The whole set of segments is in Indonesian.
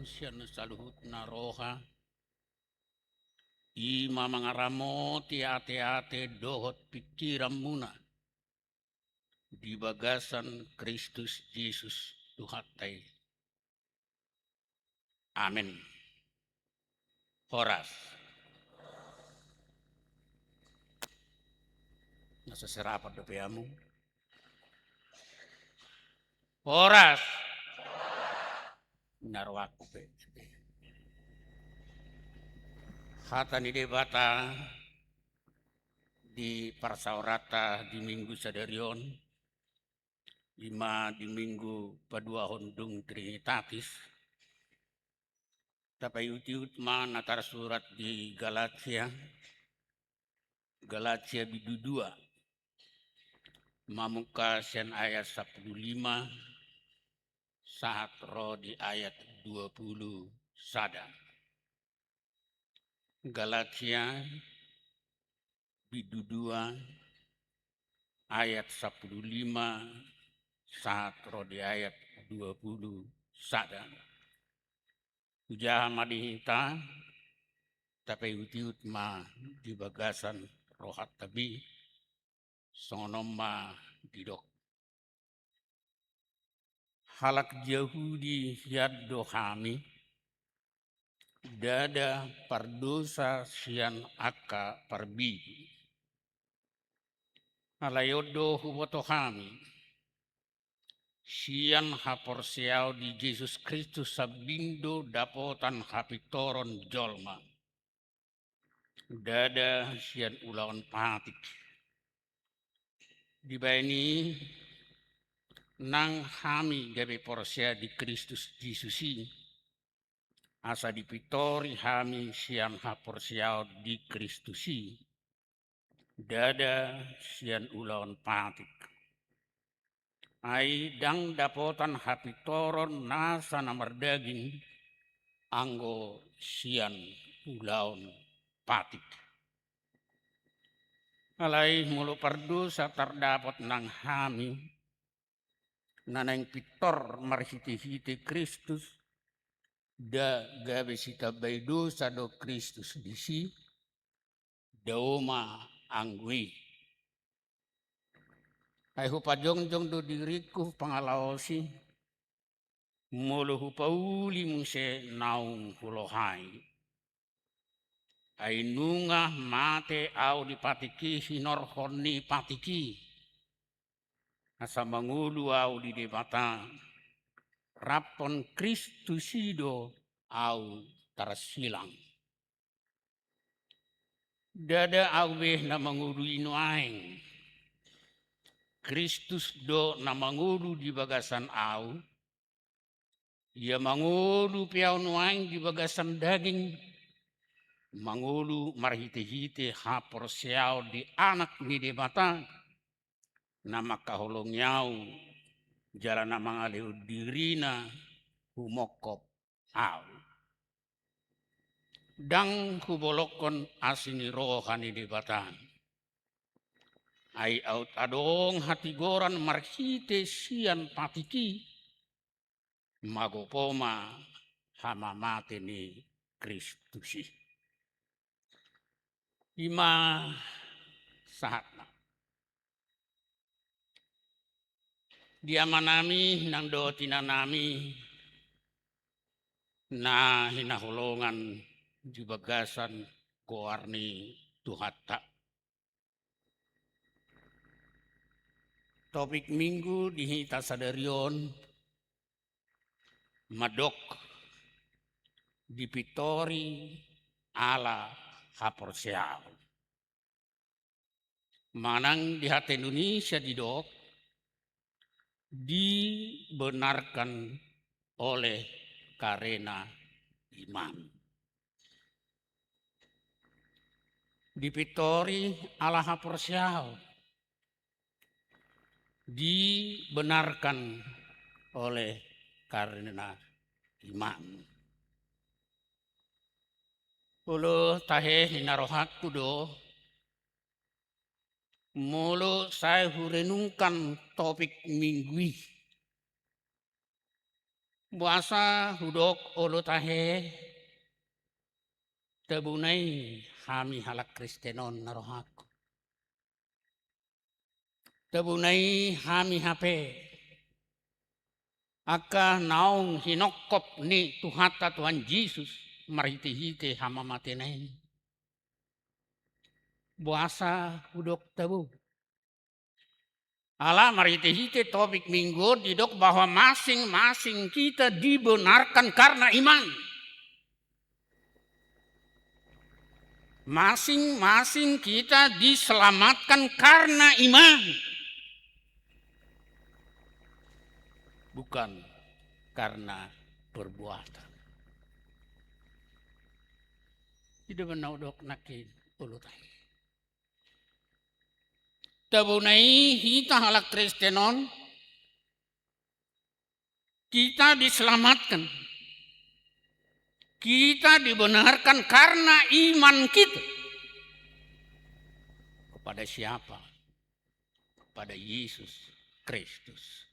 siya saluhut na roha. Ima mangaramo ti ate-ate dohot pikiran muna. Di bagasan Kristus Yesus Tuhatay. Amin. Horas. Nasa serapat do piamu. Horas. Narwaku pe. Hata ni debata di Parsaurata di Minggu Sadarion, lima di Minggu Padua Hondung Trinitatis, tapi utiut man natar surat di Galatia bidu 2, mamuka sian ayat 15, saat roh di ayat 20 sada. Galatia bidu 2 ayat 15 saat roh di ayat 20 sada. Ujaha madihita tapi utiut ma di bagasan rohat tabi sonom ma didok. Halak Yahudi yaddo kami dada pardosa sian aka parbibi. Alayodo huboto kami sian haporsiao di Yesus Kristus sabindo dapotan hapitoron jolma. Dada sian ulawan patik. Dibaini nang kami gabe porsia di Kristus Yesusi. Asa dipitori kami sian haporsiao di Kristusi. Dada sian ulawan patik. Ai dang dapotan hapitoron nasa namar daging anggo sian ulawan patik. Alai mulu pardosa terdapat nang kami nanang pitor marhiti-hiti Kristus da gabe sita dosa do Kristus disi daoma anggui. Ai hupajongjong do diriku pangalaosi mulu hupauli muse naung hulohai. Ai nungah mate au dipatiki hinor honi patiki. Asa mangulu au di debata rapon Kristusido au tarasilang. Dada au beh na mangulu inuaing. Kristus do na mangulu di bagasan au. Ia mangulu piau nuaing di bagasan daging. Mangulu marhite-hite hapor siau di anak ni debata. Nama kaholong yau jalan nama aleu dirina humokop au. Dang hubolokon asini rohani debatan. Ai aut adong hati goran marhite sian patiki. Magopoma hama mate ni Kristusi. Ima sahatna. Diamanami nang do tinanami na hinahulongan di bagasan koarni Tuhatta. Topik minggu dihita sadarion madok dipitori ala haporsiao. Manang di hati Indonesia didok dibenarkan oleh karena iman. Dipitori ala haporsiao dibenarkan oleh karena iman. Ulo tahe hinarohakku do mulu saya hurenungkan topik minggu Buasa hudok olo tahe tebunai hami halak Kristenon narohaku. Tebunai hami hape. Aka naung hinokop ni Tuhata Tuhan Yesus mariti-hite hama matenai. Buasa hudok tebu. Allah mariti-hite topik minggu didok bahwa masing-masing kita dibenarkan karena iman. Masing-masing kita diselamatkan karena iman. Bukan karena perbuatan. Tidak benar dok nakin ulutai. Tabunai hita halak Kristenon. Kita diselamatkan. Kita dibenarkan karena iman kita. Kepada siapa? Kepada Yesus Kristus.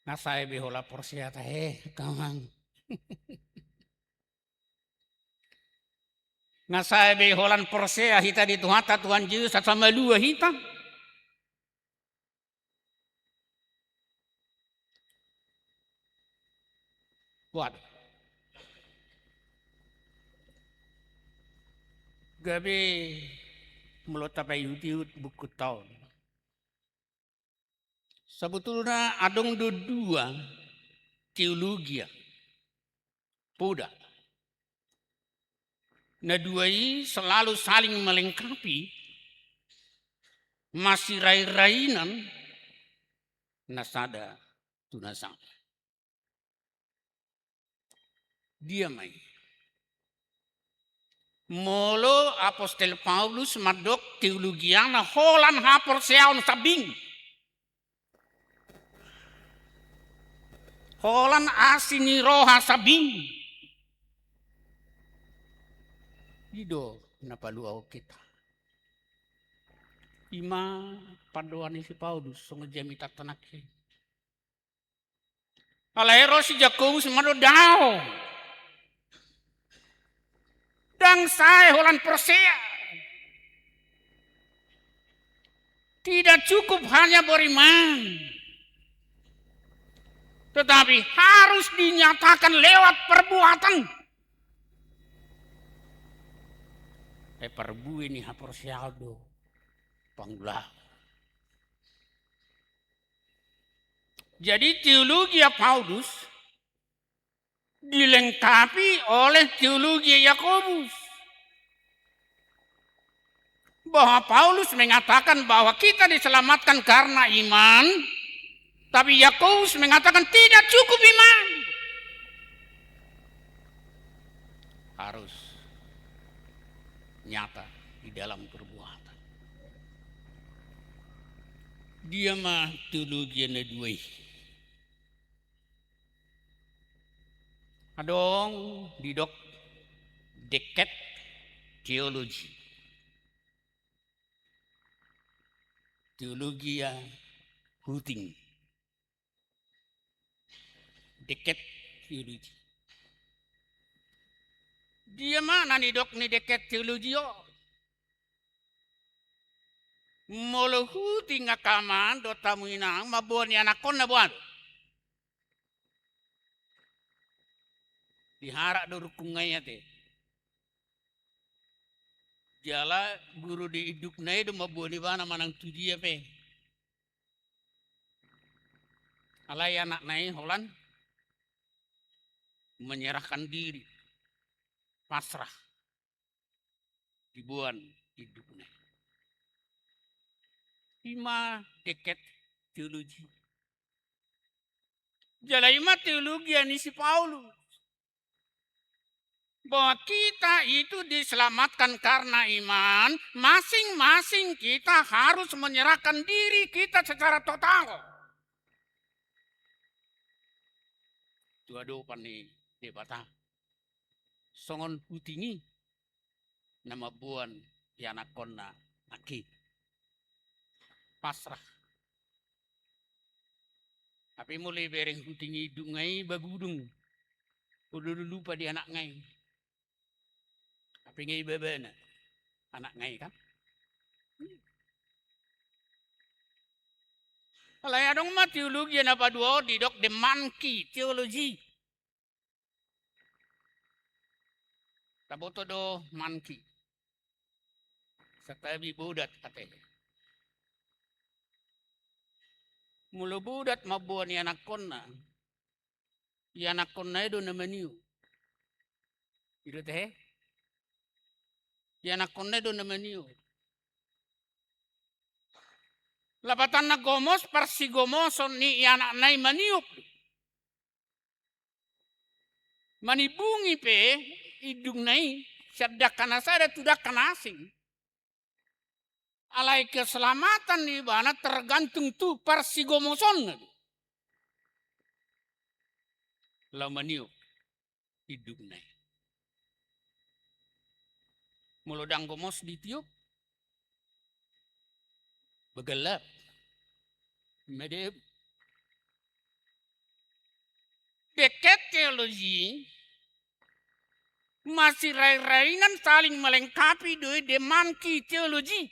Nah saya behola porsiata kawan. Nah saya beholan porsia hita di Tuhata Tuhan Yesus sama dua hita. Waduh. Gabi mulut apa yutiut buku tahun. Sebetulnya adong dua teologi Buddha. Nah dua ini selalu saling melengkapi. Masih rai-rainan nasada tunasang. Dia main. Molo Apostel Paulus madok teologiana holan hapor seaon sabing. Holan asini roha sabing. Ido napaluau kita. Ima padoan si Paulus songejami tatanake. Alaero si Jakobus madodao. Dan saya holan persea. Tidak cukup hanya beriman. Tetapi harus dinyatakan lewat perbuatan. Perbu ini haporsialdo. Panggulah. Jadi teologi Paulus dilengkapi oleh teologi Yakobus. Bahwa Paulus mengatakan bahwa kita diselamatkan karena iman, tapi Yakobus mengatakan tidak cukup iman. Harus nyata di dalam perbuatan. Dia mah teologi yang dua. Adong didok deket teologi. Teologi ya huting. Deket teologi. Dia mana nih dok nih deket teologi yo? Molo huting akaman do tamu inang mabuan ya nakon na buan. Diharak do rukungnya te. Jala guru di iduk na do mabuan di bana manang tudia pe. Alai anak nai holan menyerahkan diri. Pasrah. Dibuan hidup nai. Ima deket teologi. Jala ima teologi ani si Paulus. Bahwa kita itu diselamatkan karena iman, masing-masing kita harus menyerahkan diri kita secara total. Tuado pani debata. Songon putingi nama buan yanakonna aki. Pasrah. Tapi mulai bereng kutingi dungai bagudung. Udah lupa di anak ngai. Tapi ngai bebena. Anak ngai kan. Kalau adong mah teologi apa dua di dok the monkey teologi. Taboto do monkey. Setabi budat katanya. Mulu budat mabuan ni anak konna. Ni anak konna itu namanya. Itu teh. Ni anak konna itu namanya. Lapatan na gomos parsigomoson ni anak nai maniuk. Manibungi pe idung nai syadak kanasada tidak kanasing. Alai keselamatan di mana tergantung tu parsigomoson. Lau maniuk idung nai. Mulodang gomos ditiup. Begelap. Medep. Beket teologi masih rai-rainan saling melengkapi doi demanki teologi.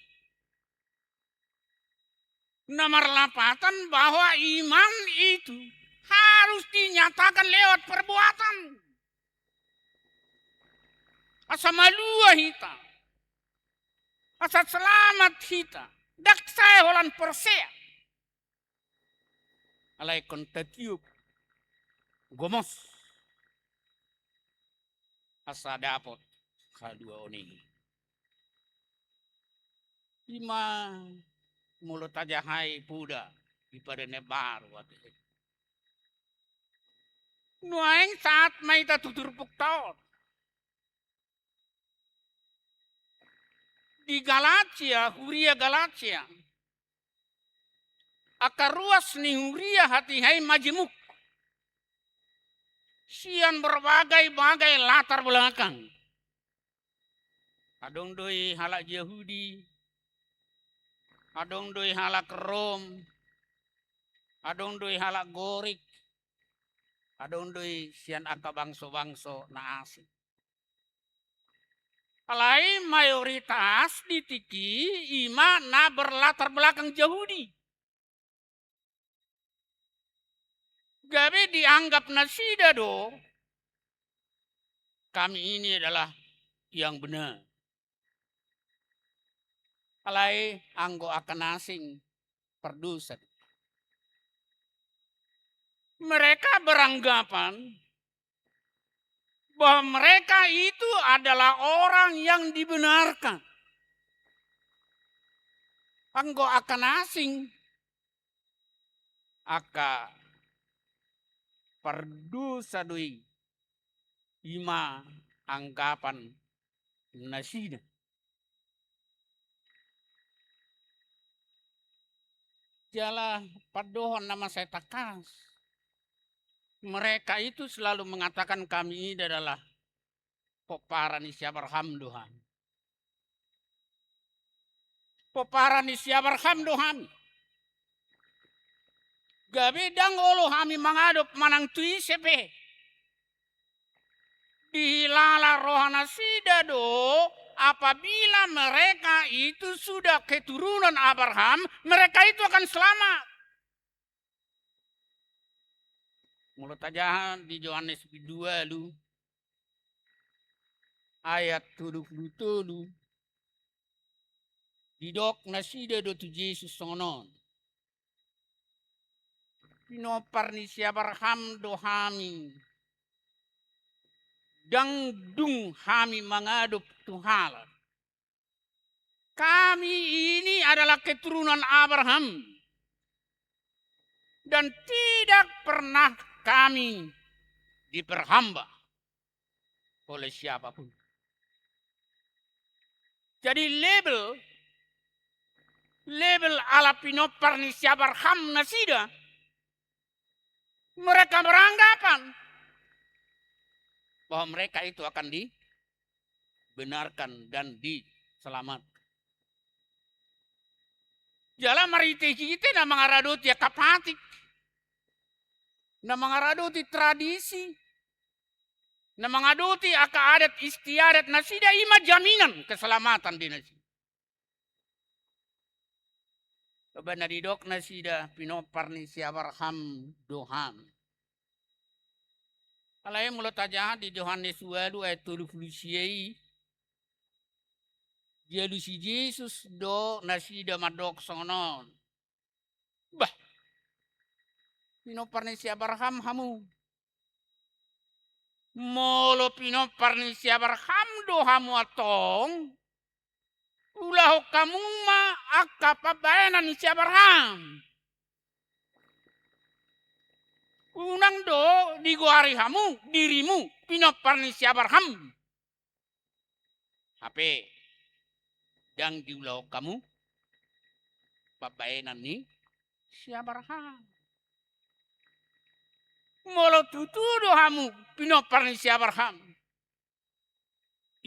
Nomor 8 bahwa iman itu harus dinyatakan lewat perbuatan. Asa malua hita. Asa selamat hita. Dak saya holan persea. Alai kontatiup. Gomos. Asa dapot. Kadua oni. Ima mulut aja hai puda. Ipada nebar. Nuaing saat maita tutur puktaot. Di Galatia, Huria Galatia. Akar ruas ni Huria hati hai majemuk. Sian berbagai-bagai latar belakang. Adong doi halak Yahudi. Adong doi halak Rom. Adong doi halak Gorik. Adong doi sian aka bangso-bangso na asing. Alai mayoritas ditiki ima na berlatar belakang Yahudi. Gabe dianggap nasida do. Kami ini adalah yang benar. Alai anggo akan asing perdusa. Mereka beranggapan bahwa mereka itu adalah orang yang dibenarkan. Anggo akan asing. Aka perdusa doi. Ima anggapan nasida. Jala padohon nama saya takas. Mereka itu selalu mengatakan kami ini adalah poparan isi Abraham Tuhan. Poparan isi Abraham Tuhan. Gabedang olo kami mengadop manang tui sepe. Dihilala rohana sida do. Apabila mereka itu sudah keturunan Abraham. Mereka itu akan selamat. Mulut aja di Yohanes 2 lu. Ayat 77 lu. Didok nasida do tu Yesus sonon. Pinopar ni si Abraham do hami. Dangdung hami mengadop Tuhan. Kami ini adalah keturunan Abraham. Dan tidak pernah kami diperhamba oleh siapapun. Jadi label ala pinopar ni si Abraham nasida. Mereka beranggapan bahwa mereka itu akan dibenarkan dan diselamatkan. Jala marite kita na mga radot ya kapatik. Na mangaradoti tradisi. Na mangaduti aka adat istiadat na sida ima jaminan keselamatan di nasi. Coba na didok na sida pinopar ni si Abraham doham. Alay mulut aja di Yohanes 2 ayat 30. Dia si Yesus do nasi da madok sonon. Bah. Pinopar ni si Abraham hamu. Molo pinopar ni si Abraham do hamu atong. Ulah kamu ma akka pabayanan ni si Abraham. Unang do diguari hamu dirimu pinopar ni si Abraham. Ape dang diulau kamu pabayanan ni si Abraham. Molo tutudo hamu pinopar ni si Abraham.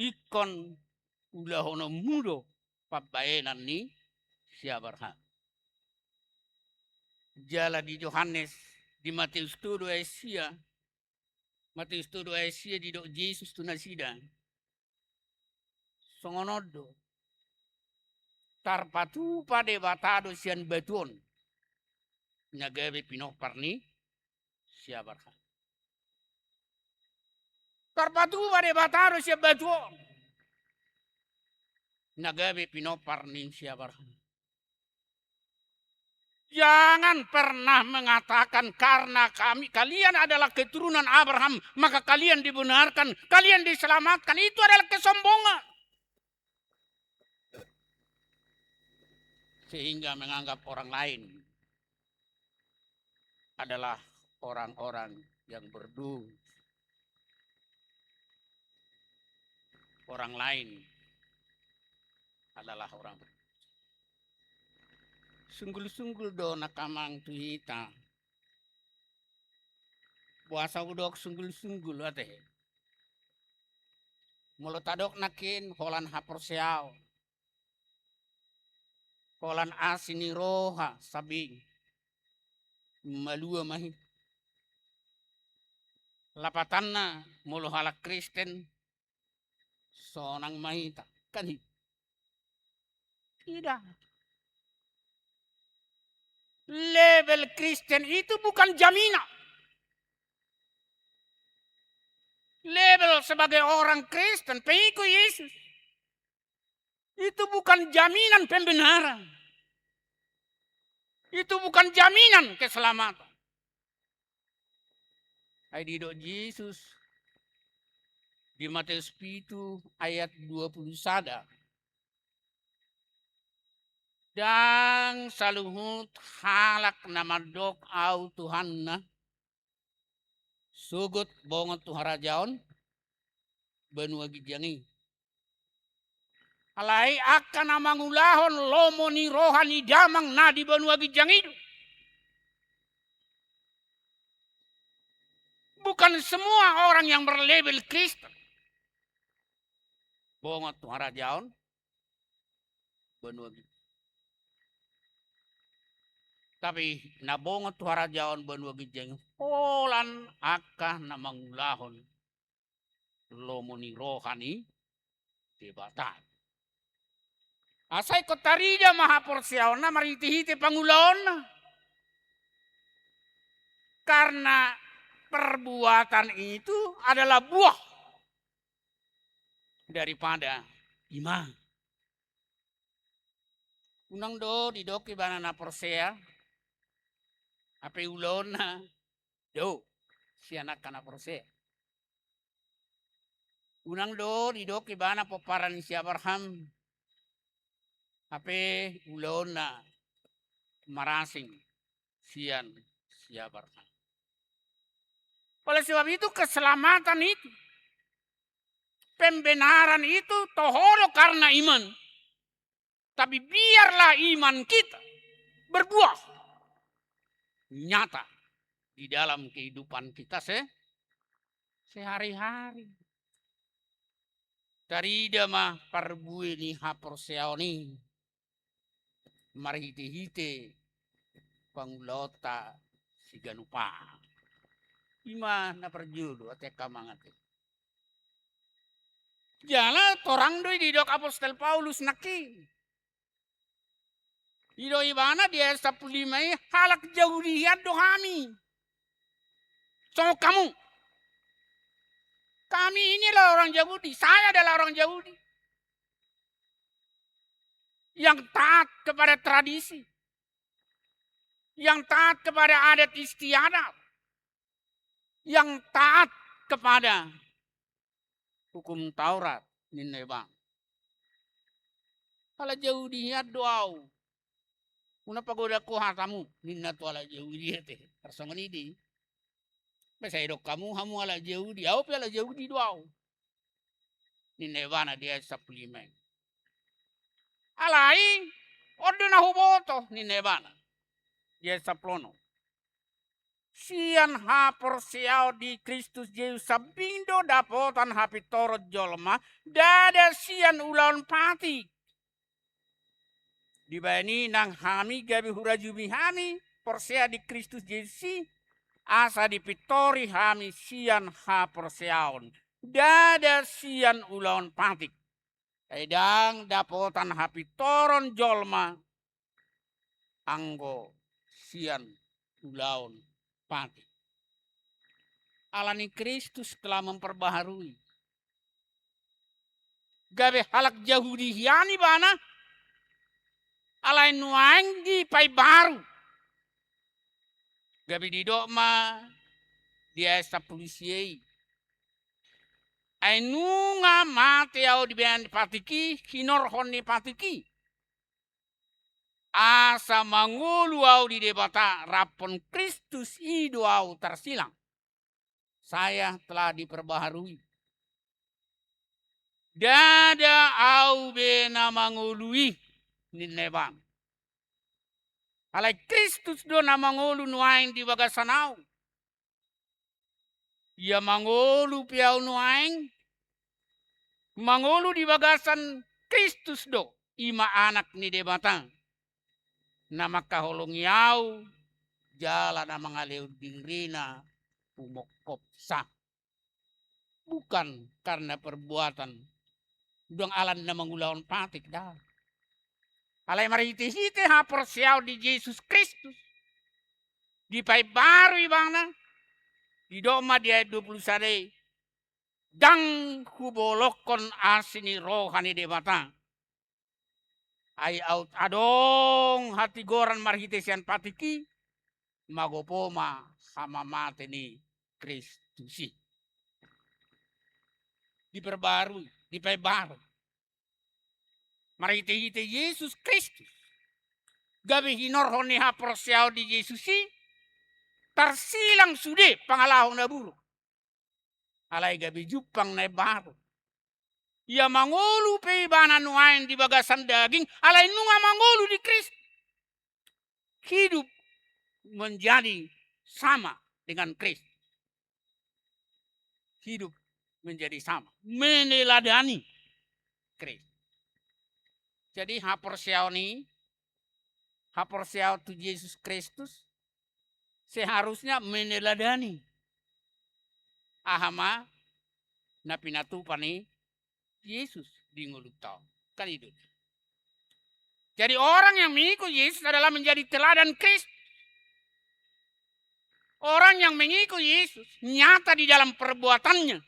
Ikon ulah hono mudo pabayanan ni si Abraham. Jala di Yohanes di Matius 2 Asia. Matius 2 Asia di dok Yesus tu nasida. Songonodo. Tarpatu pade batado sian betuon. Nyagabe pinopar ni si Abraham. Tarpatu pade batado sian betuon. Nyagabe pinopar ni si Abraham. Jangan pernah mengatakan karena kalian adalah keturunan Abraham, maka kalian dibenarkan, kalian diselamatkan. Itu adalah kesombongan. Sehingga menganggap orang lain adalah orang-orang yang berdosa. Orang lain adalah orang berdosa. Sunggul-sunggul do nakamang tuhita. Puasa udok sunggul-sunggul ate. Mulut adok nakin holan hapor siaw. Holan asini roha sabi. Malua mahi. Lapatanna mulu halak Kristen. Sonang mahita. Kan tidak. Label Kristen itu bukan jaminan. Label sebagai orang Kristen, pengikut Yesus. Itu bukan jaminan pembenaran. Itu bukan jaminan keselamatan. Ayat Yesus di Matius 7 ayat 21. Dan saluhut halak nama dok au Tuhan na sugut bongot tuharajaon benua gijangi. Alai akan namangulahon lomoni rohani damang na di benua gijangi. Bukan semua orang yang berlabel Kristen. Bongot tuharajaon benua gijangi. Tapi nabongot tuharajaon benua gijeng holan akah namangulahon lomoni rohani debatan. Asai kotarida mahaporsiaon na mariti-hiti pangulaon. Karena perbuatan itu adalah buah daripada iman. Unang do didoki banana porsea. Apa ulon na do si anak kana proses. Unang do didoki bana poparan si Abraham. Apa ulon na marasing sian si Abraham. Oleh sebab itu keselamatan itu, pembenaran itu tohoro karena iman. Tapi biarlah iman kita berbuah nyata di dalam kehidupan kita sehari-hari. Tarida mah parbui ni haporseoni marhite-hite pangulota siganupa. Ima na perjudo ate kamangate. Jala torang doi di dok apostol Paulus naki. Ido ibana dia 15 halak jauh lihat dohami. So kamu. Kami ini adalah orang Yahudi. Saya adalah orang Yahudi. Yang taat kepada tradisi. Yang taat kepada adat istiadat. Yang taat kepada hukum Taurat. Ninai bang. Kalau Yahudi ya doau. Una pagoda ko hatamu. Ninna tu ala Yahudi te. Persongan ini. Masa hidup kamu hamu ala Yahudi. Au pe ala Yahudi doau. Ninai bana dia 15. Alai. Ordena huboto. Ninai bana. Dia 10. Sian ha porsiao di Kristus Yesus sabindo dapotan hapitorot jolma dada sian ulon pati. Dibani nang hami gabi hurajumi hami porsia di Kristus Yesus asa dipitori hami sian ha porsiaon dada sian ulon pati. Edang dapotan hapitoron jolma anggo sian ulon pati. Alani Kristus telah memperbaharui. Gabe halak Yahudi hiani bana. Alai nuanggi pai baru. Gabe di dogma dia esa polisiei. Ai nunga mate au di bean patiki hinor honni patiki. Asa mangulu au di debata rapon Kristus ido au tersilang. Saya telah diperbaharui. Dada au bena mangului ninebang. Alai Kristus do na mangulu nuaing di bagasanau. Ia mangulu piau nuaing. Mangulu di bagasan Kristus do. Ima anak ni debatang. Nama kaholong yau. Jala na mangaleu dirina. Umokop sah. Bukan karena perbuatan. Dong alan na mangulaon patik dah. Alai mariti-hiti ha porsiao di Yesus Kristus. Di pai baru ibana. Di doma dia 21. Dang hubolokon asini rohani debata. Ai out adong hati goran marhitesian patiki. Magopoma sama mate ni Kristusi. Diperbarui, diperbaru. Marite-hite Yesus Kristus. Gabi hinorhon ni ha porsiao di Yesusi. Tersilang sude pangalahong na buruk. Alay gabi jupang na baru. Ia mangulu pe ibana nuain di bagasan daging. Alay nunga mangulu di Kristus. Hidup menjadi sama dengan Kristus. Hidup menjadi sama. Meneladani Kristus. Jadi haporsiao ni. Haporsiao tu Yesus Kristus. Seharusnya meneladani. Ahama na pinatupan ni Yesus di ngulutau. Kan itu. Jadi orang yang mengikut Yesus adalah menjadi teladan Kristus. Orang yang mengikut Yesus nyata di dalam perbuatannya.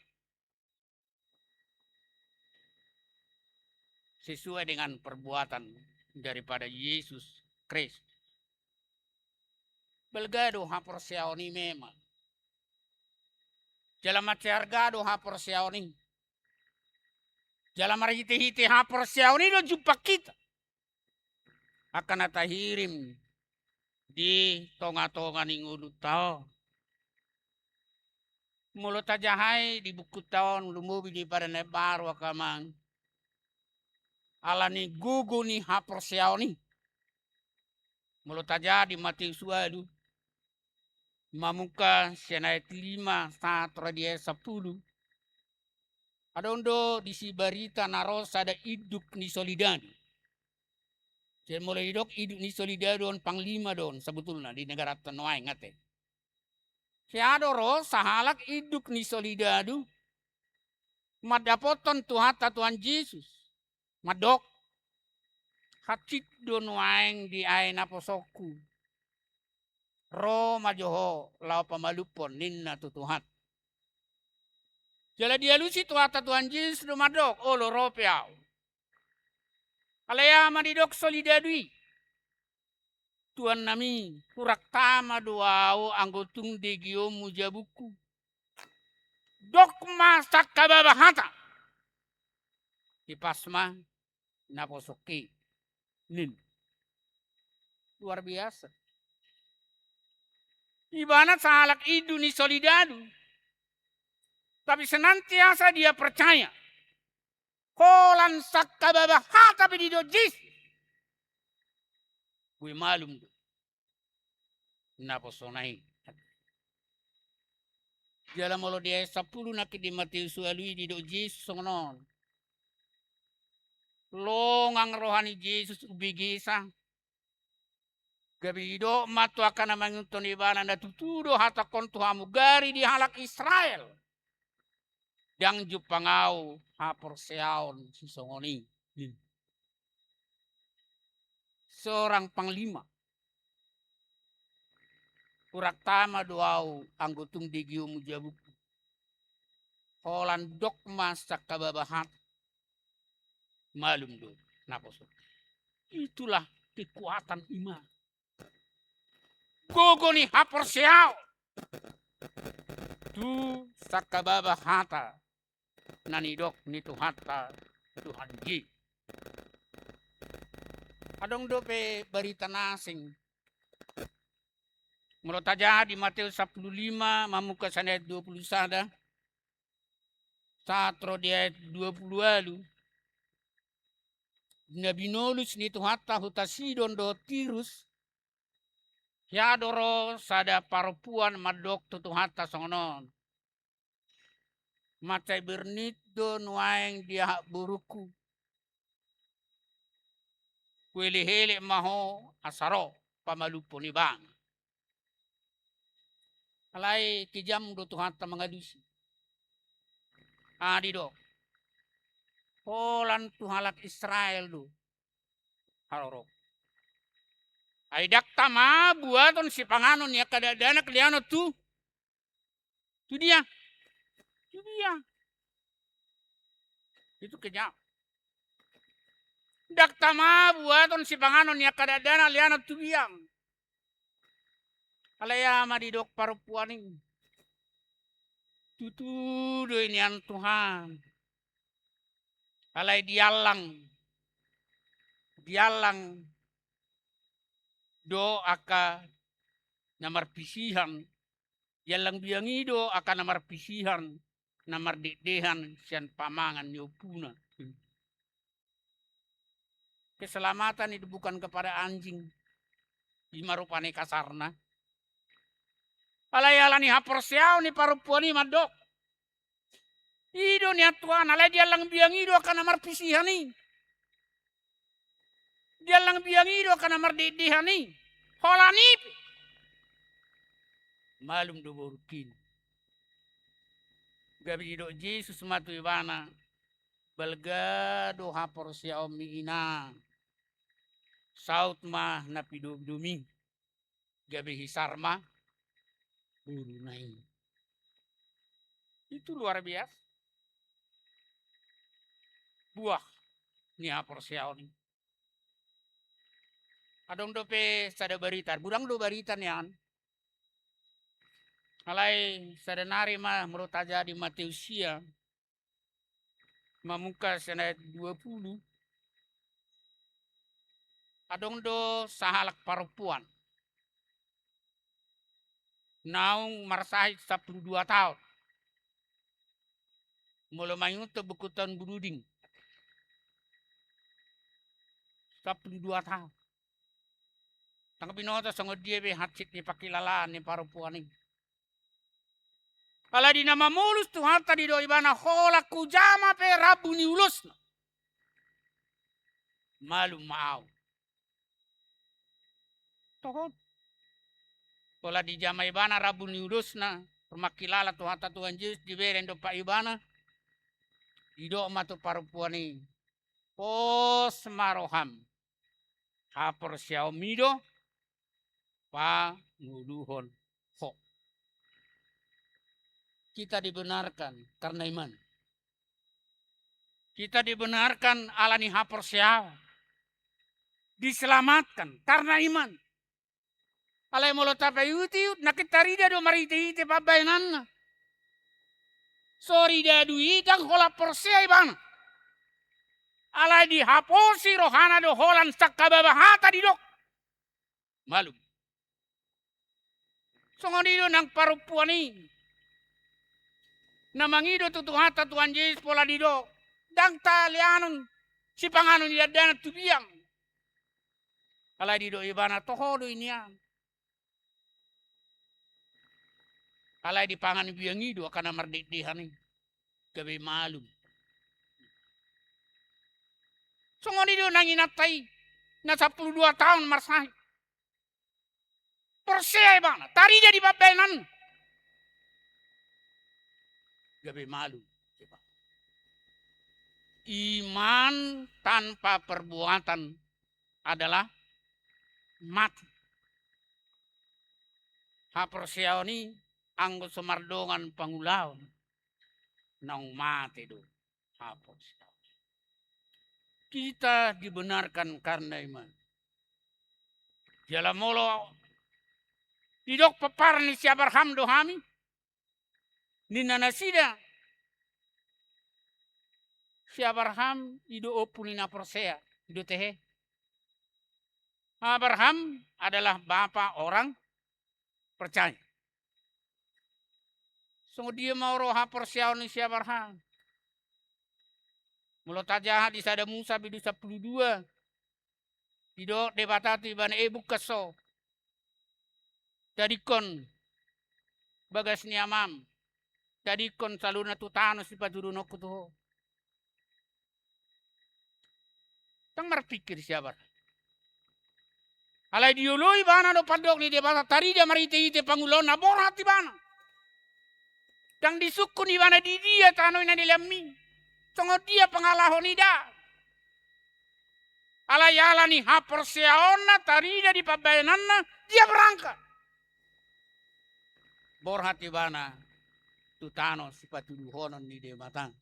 Sesuai dengan perbuatan daripada Yesus Kristus. Belgado haporsiao ni memang. Jalan macergado haporsiao ni. Jalan marhite-hite haporsiao ni do jumpa kita. Akan atahirim di tonga-tonga ni ngulutau. Mulut tajahai di buku tahun lumubi di pada nebaru akamang. Ala ni gugu ni haporsiao ni. Mulut tajah di mati suadu. Mamuka senait 5 satra dia 10. Ada undo di si barita naros ada hidup ni solidani. Jadi mulai hidup ni solidani don panglima don sebetulnya di negara Tanoai ngate. Siadoro sahalak iduk ni solidadu. Madapoton tuhata Tuhan Yesus. Madok. Hacik don waeng di aina posoku. Ro majoho lau pamalupon ninna tutuhat. Jala dia lusi tuhata Tuhan Yesus do madok. Olo ropeau. Alaya madidok solidadui. Tuhan nami kurak tama doao anggotung degio mujabuku. Dok masak kababahata. Ipasma naposoki. Nin. Luar biasa. Ibarat sahalak idu ni solidadu. Tapi senantiasa dia percaya. Kolan sakababahata tapi didojis. Gue malum. Naposonai. Jalan molo dia 10 nakit di Matius alui didojis songon. Longang rohani Yesus ubigisa. Gabido matu akan mangunton ibana na tutudo hata kontu hamugari di halak Israel. Yang jupangau hapor seaon sisongoni. Seorang panglima. Kurak tama doau anggotung digio mujabuku. Holan dokma sakababahat. Malum do. Naposo. Itulah kekuatan iman. Gogo ni hapor seao. Tu sakababahata. Nanidok ni tuhata Tuhan Ji. Adong dope berita nasing. Menurut aja di Matius 15 mamuka ayat 20 sada. Satro di ayat 20 lalu. Nabi nolus ni tuhata hutasidon do tirus. Yadoro sada parupuan madok tutuhata songonon. Macai bernit do nuaeng dia buruku. Kuele-hele maho asaro pamalupo ni bang. Alai kijam do tuhata mengadusi. Adi do. Holan tuhalak Israel do. Harorok. Ay dakta ma buaton si panganon ya kadadana kaliano tu. Tu dia. Tu dia. Itu kejam. Dakta ma buaton si panganon ya kadadana liano tu biang. Alaya madidok parupuaning. Tutu do ini an Tuhan. Alay dialang. Dialang. Do aka namar pisihan. Dialang biangido aka namar pisihan. Namar dedehan sian pamangan nyopuna. Keselamatan itu bukan kepada anjing. Imarupane kasarna. Alay alani hapor siao ni parupuani madok. Ido ni Tuhan, alay dia lang biang ido akan namar pisihani. Dia lang biang ido akan namar didihani. Holani. Malum do borukin. Gabi ido Yesus matu ibana. Balga do hapor siao miina. Saut mah napidum-dumi. Gabi hisarma. Buru nai. Itu luar biasa. Buah ni hapor siao ni. Adong dope sada baritan. Budang do baritan yan. Alay sada nari mah menurut aja di Mateusia. Mamuka ayat 20. Adong do sahalak parupuan. Naung marsahit 12 tahun. Mula mayung to bekutan buruding. 12 tahun. Tang pinota sangod dia be hatsit ni pakilalaan ni parupuan ni. Kala di nama mulus Tuhan tadi do ibana hola kujama pe rabu ni ulus. Malu mau. Tohon. Pola di jama ibana rabu niudusna. Permakilala Tuhan Yesus diberen do pa ibana. Ido matu parupuani. Pos maroham. Hapor Xiaomido. Pa nguluhon ho. Kita dibenarkan karena iman. Kita dibenarkan alani hapor Xiao. Diselamatkan karena iman. Alai molo tapai uti nakitarida do mariti te pabayanana. Sorry da duitang hola Porsea ibang. Alai di haposi rohana do holan sakababahata di dok. Malu. Songonido nang parupuani. Namangido tutuhata Tuhan Yesus pola di dok. Dang talianon si panganon di dana tubiang. Alai di dok ibana tohodo inian. Alai di pangan biangido akan mardikdihani. Gabe malu. Songonido nang inatai. Na 12 tahun marsahi. Porsea ibana. Tarida di babayanan. Gabe malu. Iman tanpa perbuatan adalah mati. Haporsiao ni anggo sumardongan pangulaon nang mati do. Haporsiao. Kita dibenarkan karena iman. Jala molo didok papar ni si Abraham dohami. Ni nanasida. Si Abraham ido opuni na Porsea. Ido tehe. Abraham adalah bapa orang percaya. Sungguh dia mau roha Porsea ni si Abraham. Mulut aja di sada Musa bidu 12. Ido debatati bana ebu keso. Jadi kon bagas ni amam. Jadi kon saluna tutano si paduruno kutuho. Tang marpikir siapa? Alai diului bana do padok ni debata tarida marite ite pangulon na borati bana. Tang disukun ni bana di dia tano ina dilami. Tongo dia pengalahon ida. Alai ala ni haporseaona tarida di pabayanana dia berangkat. Borhati bana tutano si patuduhonon ni debatang.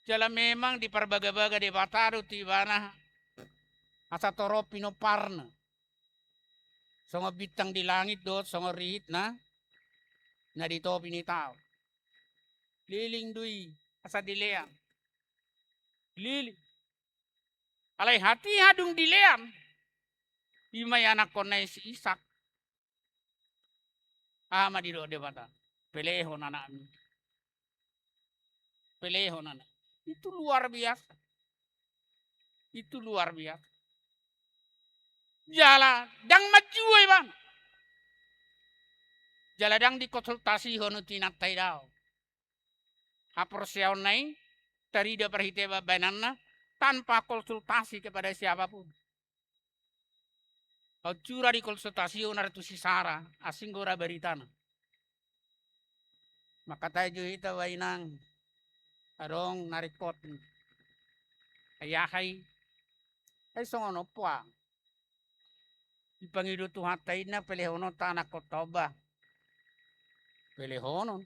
Jala memang di perbaga-baga debatado tibana asa toropi no parna. Songo bintang di langit dot songo rihit na di topi ni tao. Liling dui asa dileang. Liling. Alai hati hadung dileang. Imay anak konay si Isak. Ama di do debata. Pelehon anak mi. Pelehon anak. Itu luar biasa. Itu luar biasa. Jala dang maju bang. Jala dang dikonsultasi hono tinatai dao. Haporsiaon nai tarida perhiteba banana tanpa konsultasi kepada siapapun. Kau cura di konsultasi onar tu si Sarah asing gora beritana. Maka tayo ita wainang arong narikot. Ayahay ay songono puang. Ipangido tuhatay na pelehonon tanak kotoba. Pelehonon.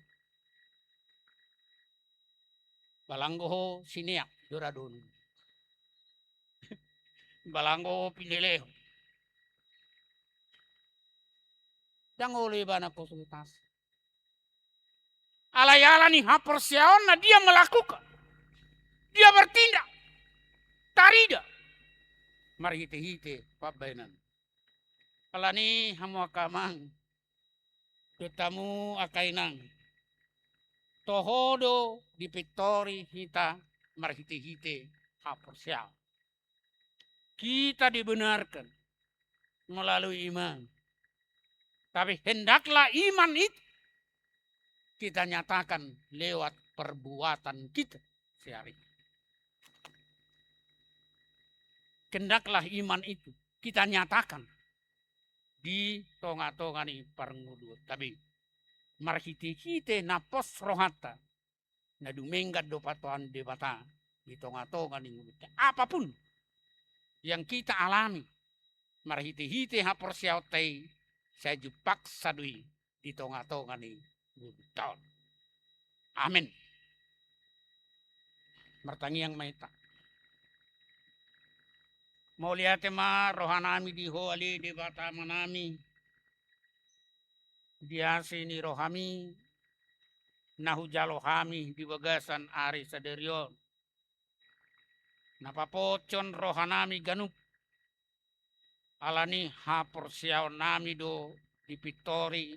Balanggo ho siniak duradun. Balanggo ho pinileho. Dang oleh bana konsultasi. Alayala ni haporsiaon na dia melakukan. Dia bertindak. Tarida. Mari hite-hite pabainan. Kalani hamu akamang. Tetamu akainang. Tohodo di pitori hita mari hite-hite haporsiaon. Kita dibenarkan melalui iman. Tapi hendaklah iman itu kita nyatakan lewat perbuatan kita sehari. Hendaklah iman itu kita nyatakan di tonga-tonga ni parngudu tapi marhiti-hite na pos rohata na dumenggat do patuan de bata di tonga-tonga ni ngudu apapun yang kita alami marhiti-hite ha porsiautai saya jupak sadui di tonga-tonga ni ngudu taon amin martangiang maita mau lihat ma rohanami di hoali di bata manami diasi ni rohami nahu jalo hami di bagasan ari saderion napapocon rohanami ganup alani hapor siaw nami do di pitori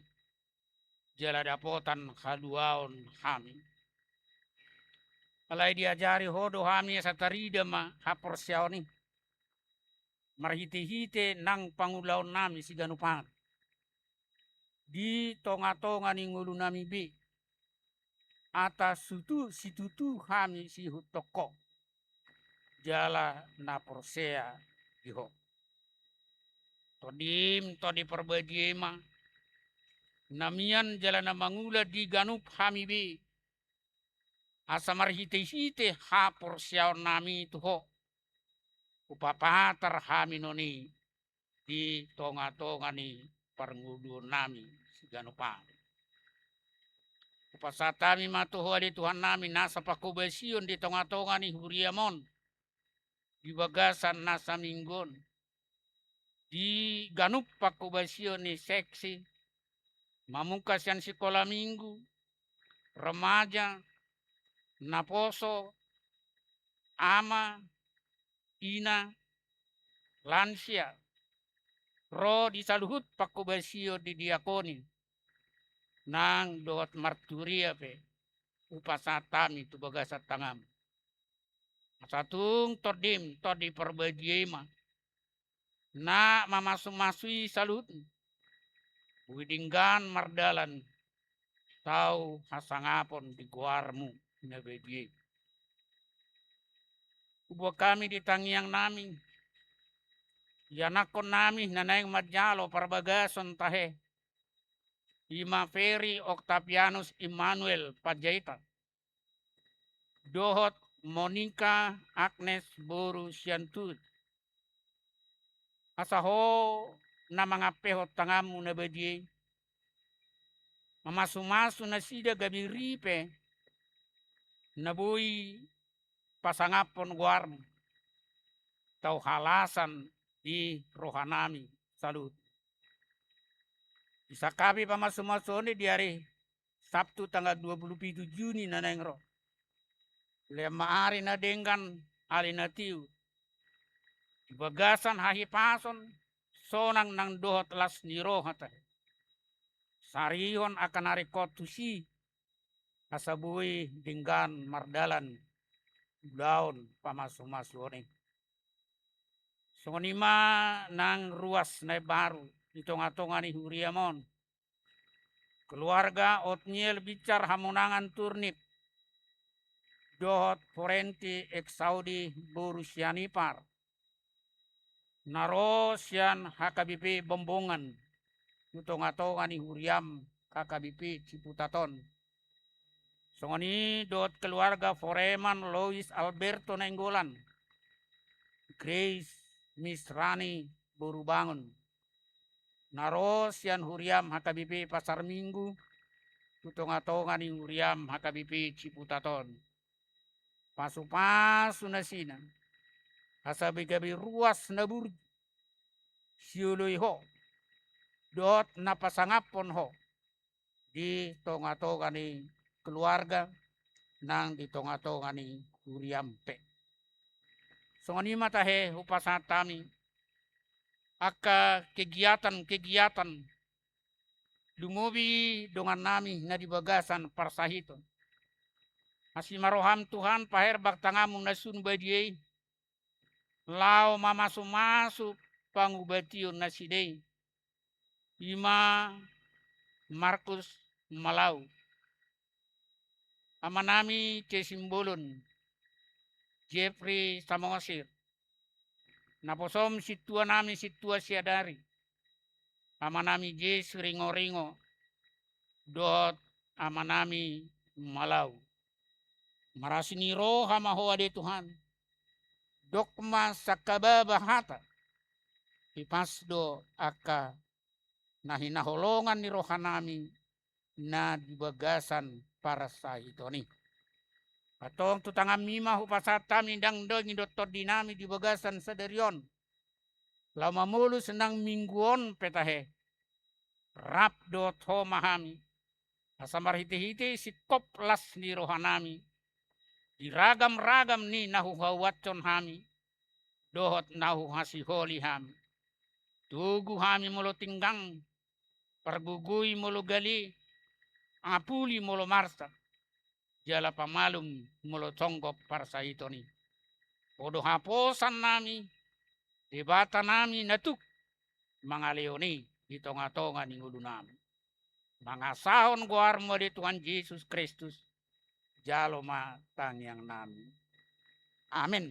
jala dapotan haduaon hami alai diajari hodo hami satarida ma hapor siaw ni marhite-hite nang pangulaon nami si ganupan di tonga-tonga ni ngulu nami bi atas situtu hami si hutoko jala na porsea diho todim todi perbadiema namian jala na mangula di ganup hami bi asa marhite-hite ha porsea nami tuho upapatar hami noni di tonga-tonga ni parngudu nami si ganupan upasatami matuho di Tuhan nami nasa pakubesion di tonga-tonga ni huriamon di bagasan nasa minggon di ganup pakubasio ni seksi mamungkas yang sekolah minggu remaja naposo ama ina lansia ro di saluhut pakubasio di diakoni nang doat marturia pe upasatami tu bagasat tangam satung todim todi perbadiema na mamasu-masui salut widinggan mardalan tau hasangapon di guarmu na bedie ubo kami di tangiang nami yanakon nami nanaing madjalo parbagason tahe Ima Ferry Octavianus Immanuel Pajaita dohot Monica Agnes Boru Siantud asaho na mga pehot tangamu na badie mamasu-masu na sida gabi ripe nabuy pasangapon guarm tau halasan di rohanami salut isa kabi pamasu-masu ni di hari Sabtu tanggal 27 Juni na nengro lema ari na denggan alinatiu bagasan hahipason sonang nang dohot las niro hata sarihon akan ari kotusi asabui denggan mardalan daun pamasu-masu ni sonima nang ruas na baru di tonga-tonga ni huriamon keluarga Otniel bicar hamunangan turnip dohot forenti eksaudi borusianipar naro sian HKBP Bombongan di tonga-tonga ni huriam KKBP Ciputaton songoni dohot keluarga Foreman Lois Alberto Nenggolan Grace Miss Rani Borubangun naro sian huriam HKBP Pasar Minggu tutonga-tonga ni huriam HKBP Ciputaton pasu-pasu na sina asabi gabi ruas na burj siuloy ho dot napasangapon ho di tonga-tonga ni keluarga nang di tonga-tonga ni huriam pe songani matahe upasatami aka kegiatan lumobi dengan nami na di bagasan parsahiton asimaroham Tuhan paher baktangamu nasun badiyei lao mamasu-masu pangubatiyun nasidei ima Markus Malau amanami kesimbolon Jeffrey Samosir naposom situa nami situa siadari amanami Yesus ringo-ringo dot amanami malau. Marasini roha mahoa de Tuhan. Dokma sakababa hata. Ipasdo aka nahinaholongan ni rohanami na dibagasan para sa ito ni. Atong tutangam mima hupasata mindang do ngidot dinami dibagasan sa derion. Lama mulu senang mingguon petahe. Rap dot ho mahami. Asamar hiti-hiti si koplas ni rohanami. Diragam-ragam ni nahuhawatson hami. Dohot nahuhasiholi hami. Tugu hami mulu tinggang. Pergugui mulu gali. Apuli mulu marsa. Jala pamalum mulu tonggok parsa ito ni. Podo haposan nami. Debata nami natuk. Mga leoni. Itonga-tonga ni ngulu nami. Mga sahon guar mo di Tuhan Yesus Kristus. Jalo matang yang nami. Amin.